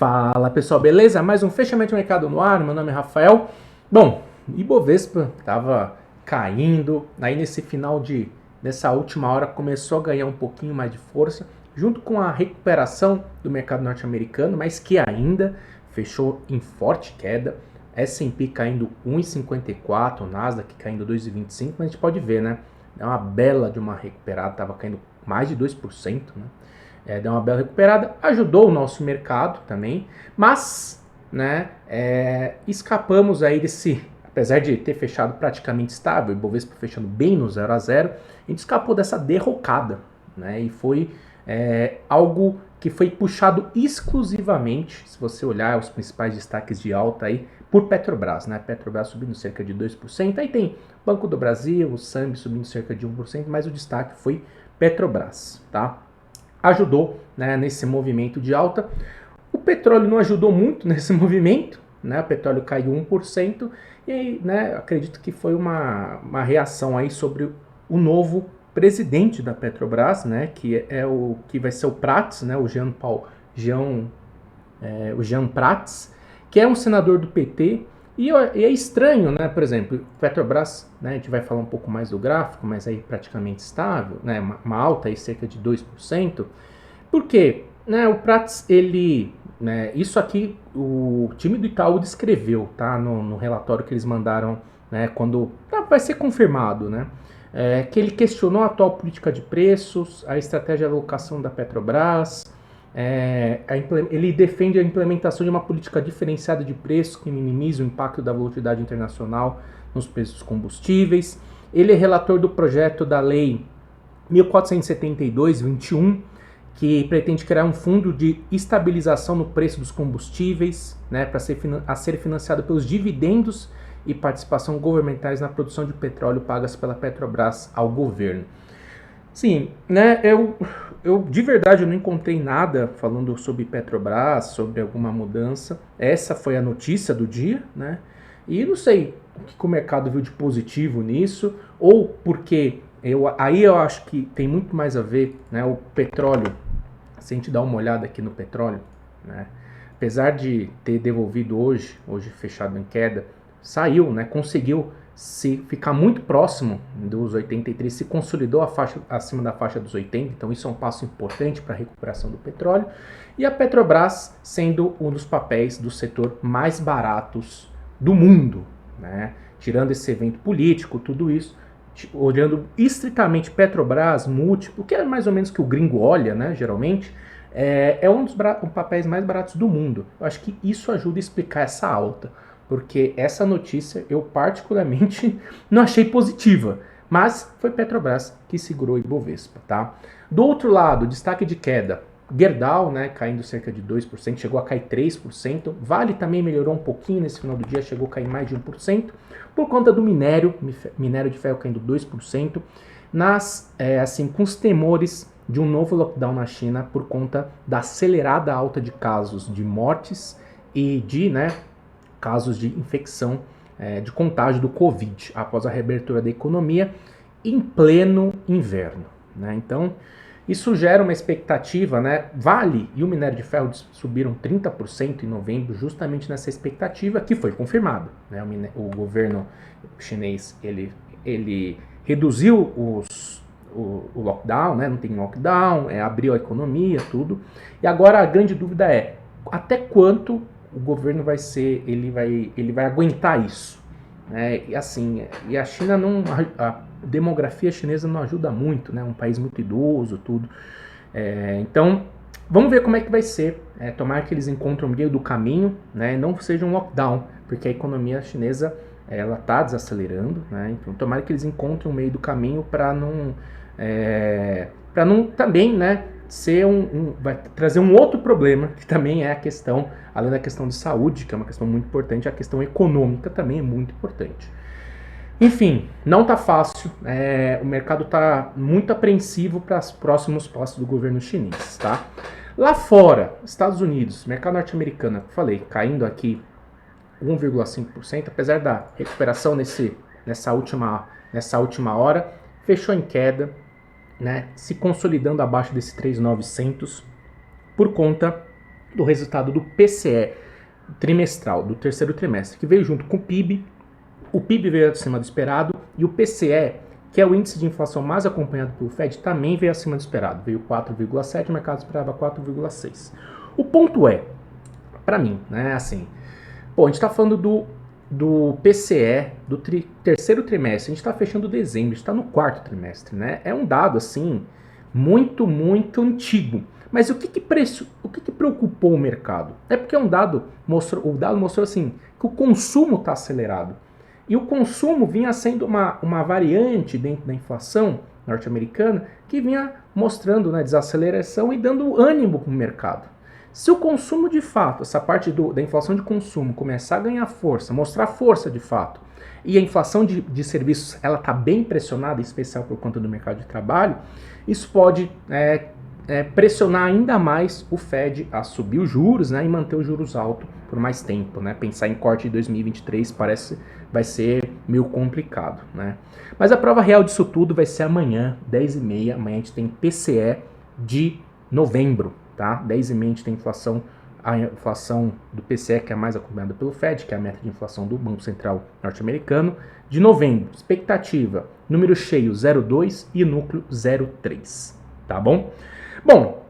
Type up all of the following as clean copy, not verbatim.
Fala pessoal, beleza? Mais um fechamento de mercado no ar, meu nome é Rafael. Bom, Ibovespa estava caindo, aí nessa última hora começou a ganhar um pouquinho mais de força, junto com a recuperação do mercado norte-americano, mas que ainda fechou em forte queda. S&P caindo 1,54, Nasdaq caindo 2,25, mas a gente pode ver, né? É uma bela de uma recuperada, estava caindo mais de 2%, né? Deu uma bela recuperada, ajudou o nosso mercado também, mas né, escapamos aí apesar de ter fechado praticamente estável, o Ibovespa fechando bem no 0 a 0, a gente escapou dessa derrocada, né, e foi algo que foi puxado exclusivamente, se você olhar os principais destaques de alta aí, por Petrobras, né, Petrobras subindo cerca de 2%, aí tem Banco do Brasil, o SAMB subindo cerca de 1%, mas o destaque foi Petrobras, tá? Ajudou, né, nesse movimento de alta. O petróleo não ajudou muito nesse movimento, né, o petróleo caiu 1%, e aí, né, acredito que foi uma reação aí sobre o novo presidente da Petrobras, né, que é o que vai ser o Prats, né, o Jean Prats, que é um senador do PT, e é estranho, né, por exemplo, Petrobras, né, a gente vai falar um pouco mais do gráfico, mas aí praticamente estável, né, uma alta aí cerca de 2%. Por quê? Né, o Prats, isso aqui o time do Itaú descreveu, tá, no relatório que eles mandaram, né, quando vai ser confirmado, né, que ele questionou a atual política de preços, a estratégia de alocação da Petrobras. Ele defende a implementação de uma política diferenciada de preços que minimize o impacto da volatilidade internacional nos preços dos combustíveis. Ele é relator do projeto da Lei 1472/21, que pretende criar um fundo de estabilização no preço dos combustíveis, né, para ser financiado pelos dividendos e participação governamentais na produção de petróleo pagas pela Petrobras ao governo. Sim, né, eu de verdade eu não encontrei nada falando sobre Petrobras, sobre alguma mudança. Essa foi a notícia do dia, né? E não sei o que o mercado viu de positivo nisso, ou porque aí eu acho que tem muito mais a ver, né, o petróleo. Se a gente dá uma olhada aqui no petróleo, né, apesar de ter devolvido hoje fechado em queda, saiu, né, conseguiu ficar muito próximo dos 83, se consolidou acima da faixa dos 80, então isso é um passo importante para a recuperação do petróleo. E a Petrobras sendo um dos papéis do setor mais baratos do mundo, né, tirando esse evento político, tudo isso, olhando estritamente Petrobras, múltiplo, que é mais ou menos que o gringo olha, né, geralmente, é um dos papéis mais baratos do mundo. Eu acho que isso ajuda a explicar essa alta, porque essa notícia eu particularmente não achei positiva, mas foi Petrobras que segurou o Ibovespa, tá? Do outro lado, destaque de queda, Gerdau, né, caindo cerca de 2%, chegou a cair 3%, Vale também melhorou um pouquinho nesse final do dia, chegou a cair mais de 1%, por conta do minério de ferro caindo 2%, com os temores de um novo lockdown na China por conta da acelerada alta de casos de mortes e de, né, casos de infecção, de contágio do Covid, após a reabertura da economia em pleno inverno, né? Então, isso gera uma expectativa, né? Vale e o minério de ferro subiram 30% em novembro, justamente nessa expectativa que foi confirmada, né? O governo chinês ele reduziu o lockdown, né? Não tem lockdown, abriu a economia, tudo. E agora a grande dúvida é até quanto o governo ele vai aguentar isso, né? E assim, a China a demografia chinesa não ajuda muito, né? Um país muito idoso, tudo. Então, vamos ver como é que vai ser. Tomara que eles encontrem o meio do caminho, né? Não seja um lockdown, porque a economia chinesa ela está desacelerando, né? Então, tomara que eles encontrem o meio do caminho para não também, né? Vai trazer um outro problema, que também é a questão, além da questão de saúde, que é uma questão muito importante, a questão econômica também é muito importante. Enfim, não tá fácil, o mercado tá muito apreensivo para os próximos passos do governo chinês, tá? Lá fora, Estados Unidos, mercado norte-americano, eu falei, caindo aqui 1,5%, apesar da recuperação nessa última hora, fechou em queda, né, se consolidando abaixo desse 3.900 por conta do resultado do PCE trimestral, do terceiro trimestre, que veio junto com o PIB. O PIB veio acima do esperado e o PCE, que é o índice de inflação mais acompanhado pelo Fed, também veio acima do esperado. Veio 4,7, o mercado esperava 4,6. O ponto é, para mim, né, assim, a gente está falando do PCE do terceiro trimestre, a gente está fechando dezembro, a gente está no quarto trimestre, né? É um dado, assim, muito, muito antigo. Mas o que preocupou o mercado? É porque o dado mostrou assim, que o consumo está acelerado. E o consumo vinha sendo uma variante dentro da inflação norte-americana que vinha mostrando, né, desaceleração e dando ânimo para o mercado. Se o consumo de fato, essa parte da inflação de consumo começar a ganhar força, mostrar força de fato, e a inflação de serviços ela está bem pressionada, em especial por conta do mercado de trabalho, isso pode pressionar ainda mais o Fed a subir os juros, né, e manter os juros altos por mais tempo. Né? Pensar em corte de 2023 vai ser meio complicado. Né? Mas a prova real disso tudo vai ser amanhã, 10h30. Amanhã a gente tem PCE de novembro. Tá? 10h30 a gente tem a inflação do PCE, que é a mais acompanhada pelo Fed, que é a meta de inflação do Banco Central norte-americano, de novembro. Expectativa, número cheio 0,2 e núcleo 0,3. Tá bom? Bom,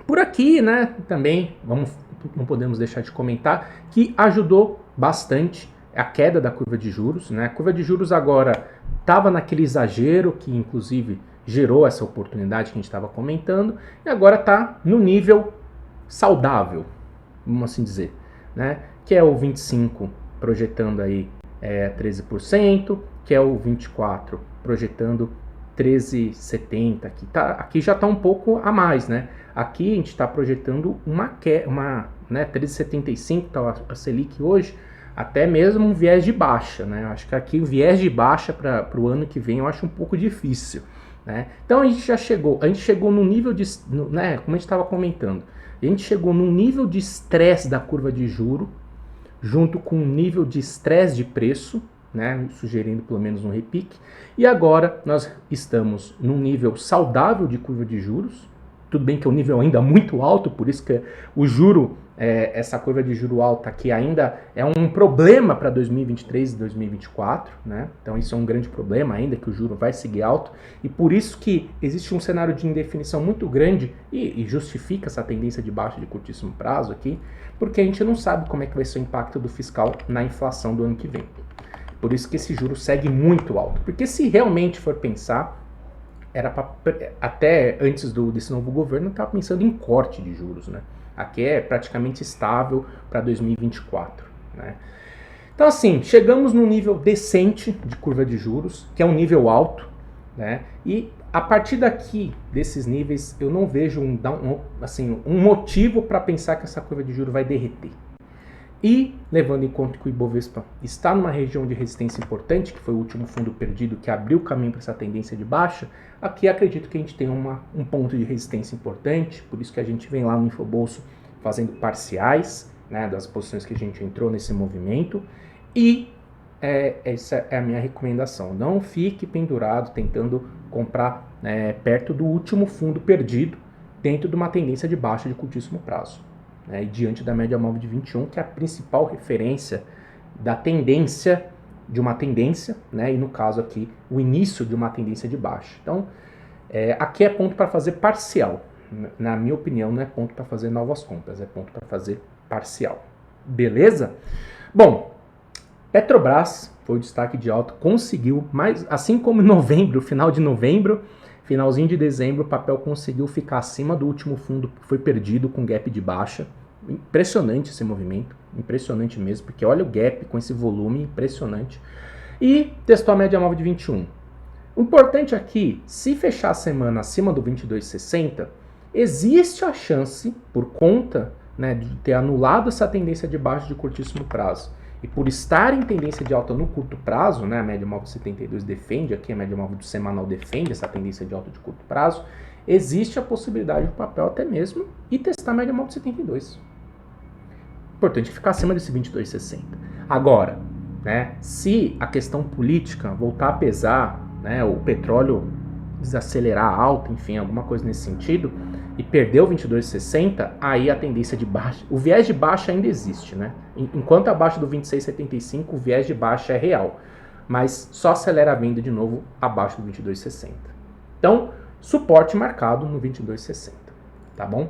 por aqui, né, também não podemos deixar de comentar que ajudou bastante a queda da curva de juros. Né? A curva de juros agora estava naquele exagero que, inclusive, gerou essa oportunidade que a gente estava comentando, e agora está no nível saudável, vamos assim dizer, né? Que é o 25 projetando aí 13%, que é o 24 projetando 13,70, aqui já está um pouco a mais, né? Aqui a gente está projetando né, 13,75, tá a Selic hoje, até mesmo um viés de baixa, né? Eu acho que aqui o viés de baixa para o ano que vem eu acho um pouco difícil. Né? Então a gente chegou num nível de, né, como a gente estava comentando, a gente chegou num nível de estresse da curva de juro, junto com um nível de estresse de preço, né, sugerindo pelo menos um repique, e agora nós estamos num nível saudável de curva de juros. Tudo bem que é um nível ainda muito alto, por isso que o juro, essa curva de juro alta aqui ainda é um problema para 2023 e 2024, né? Então isso é um grande problema ainda, que o juro vai seguir alto, e por isso que existe um cenário de indefinição muito grande e justifica essa tendência de baixa de curtíssimo prazo aqui, porque a gente não sabe como é que vai ser o impacto do fiscal na inflação do ano que vem. Por isso que esse juro segue muito alto, porque se realmente for pensar, até antes desse novo governo, estava pensando em corte de juros, né? Aqui é praticamente estável para 2024, né? Então, assim, chegamos num nível decente de curva de juros, que é um nível alto, né? E a partir daqui, desses níveis, eu não vejo um motivo para pensar que essa curva de juros vai derreter. E, levando em conta que o Ibovespa está numa região de resistência importante, que foi o último fundo perdido que abriu o caminho para essa tendência de baixa, aqui acredito que a gente tem um ponto de resistência importante, por isso que a gente vem lá no Infobolso fazendo parciais, né, das posições que a gente entrou nesse movimento, e essa é a minha recomendação. Não fique pendurado tentando comprar perto do último fundo perdido dentro de uma tendência de baixa de curtíssimo prazo. E diante da média móvel de 21, que é a principal referência da tendência, de uma tendência, né, e no caso aqui, o início de uma tendência de baixa. Então, aqui é ponto para fazer parcial. Na minha opinião, não é ponto para fazer novas compras, é ponto para fazer parcial. Beleza? Bom, Petrobras foi o destaque de alta, conseguiu, mas assim como em novembro, final de novembro, finalzinho de dezembro, o papel conseguiu ficar acima do último fundo que foi perdido com gap de baixa. Impressionante esse movimento, impressionante mesmo, porque olha o gap com esse volume, impressionante. E testou a média móvel de 21. O importante aqui, se fechar a semana acima do 22,60, existe a chance, por conta, né, de ter anulado essa tendência de baixa de curtíssimo prazo, e por estar em tendência de alta no curto prazo, né, a média móvel de 72 defende, aqui a média móvel do semanal defende essa tendência de alta de curto prazo, existe a possibilidade do papel até mesmo e testar a média móvel de 72. Importante ficar acima desse 22,60. Agora, né, se a questão política voltar a pesar, né, o petróleo desacelerar a alta, enfim, alguma coisa nesse sentido, e perdeu 22,60, aí a tendência de baixa, o viés de baixa ainda existe, né? Enquanto abaixo do 26,75, o viés de baixa é real, mas só acelera a venda de novo abaixo do 22,60. Então, suporte marcado no 22,60, tá bom?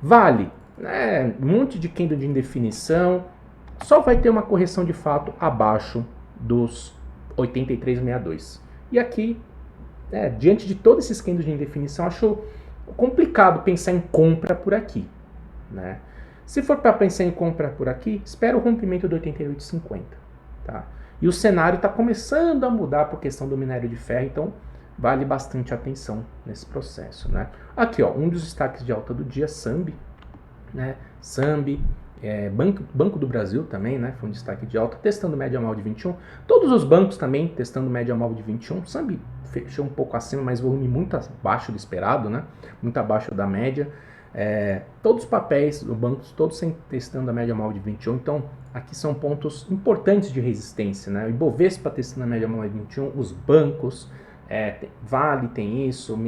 Vale, né, um monte de candle de indefinição, só vai ter uma correção de fato abaixo dos 83,62. E aqui, diante de todos esses candles de indefinição, acho complicado pensar em compra por aqui, né? Se for para pensar em compra por aqui, espera o rompimento do 88,50, tá? E o cenário está começando a mudar por questão do minério de ferro, então vale bastante atenção nesse processo, né? Aqui, ó, um dos destaques de alta do dia, Sambi, né? Sambi, Banco do Brasil também, né? Foi um destaque de alta, testando média móvel de 21. Todos os bancos também testando média móvel de 21. Sambi fechou um pouco acima, mas volume muito abaixo do esperado, né? Muito abaixo da média. Todos os papéis do banco, todos testando a média móvel de 21. Então, aqui são pontos importantes de resistência, né? O Ibovespa testando a média móvel de 21, os bancos, Vale tem isso,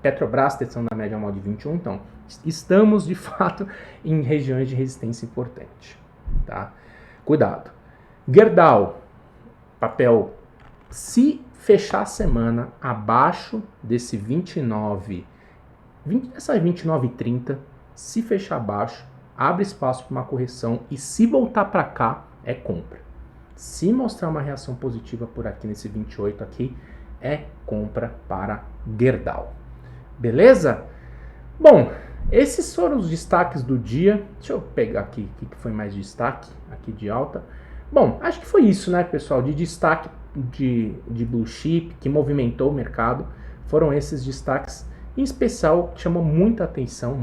Petrobras testando a média móvel de 21. Então, estamos de fato em regiões de resistência importante, tá? Cuidado. Gerdau, papel, se fechar a semana abaixo desse 29,30, se fechar abaixo, abre espaço para uma correção, e se voltar para cá, é compra. Se mostrar uma reação positiva por aqui nesse 28 aqui, é compra para Gerdau. Beleza? Bom, esses foram os destaques do dia. Deixa eu pegar aqui o que foi mais destaque aqui de alta. Bom, acho que foi isso, né, pessoal? De destaque de blue chip que movimentou o mercado. Foram esses destaques. Em especial, chamou muita atenção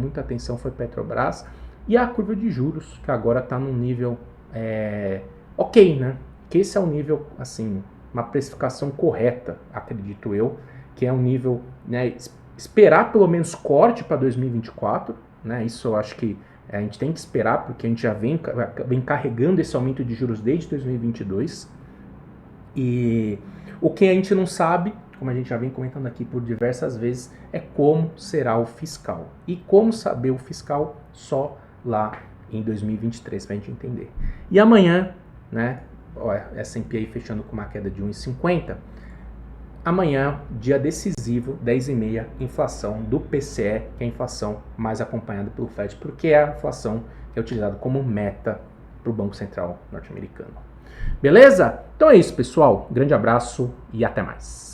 foi Petrobras e a curva de juros, que agora está num nível ok, né? Que esse é um nível, assim, uma precificação correta, acredito eu, que é um nível, né, esperar pelo menos corte para 2024, né? Isso eu acho que a gente tem que esperar, porque a gente já vem carregando esse aumento de juros desde 2022. E o que a gente não sabe, como a gente já vem comentando aqui por diversas vezes, é como será o fiscal. E como saber o fiscal só lá em 2023, para a gente entender. E amanhã, né, S&P aí fechando com uma queda de 1,50. Amanhã, dia decisivo, 10h30, inflação do PCE, que é a inflação mais acompanhada pelo FED, porque é a inflação que é utilizada como meta para o Banco Central norte-americano. Beleza? Então é isso, pessoal. Grande abraço e até mais.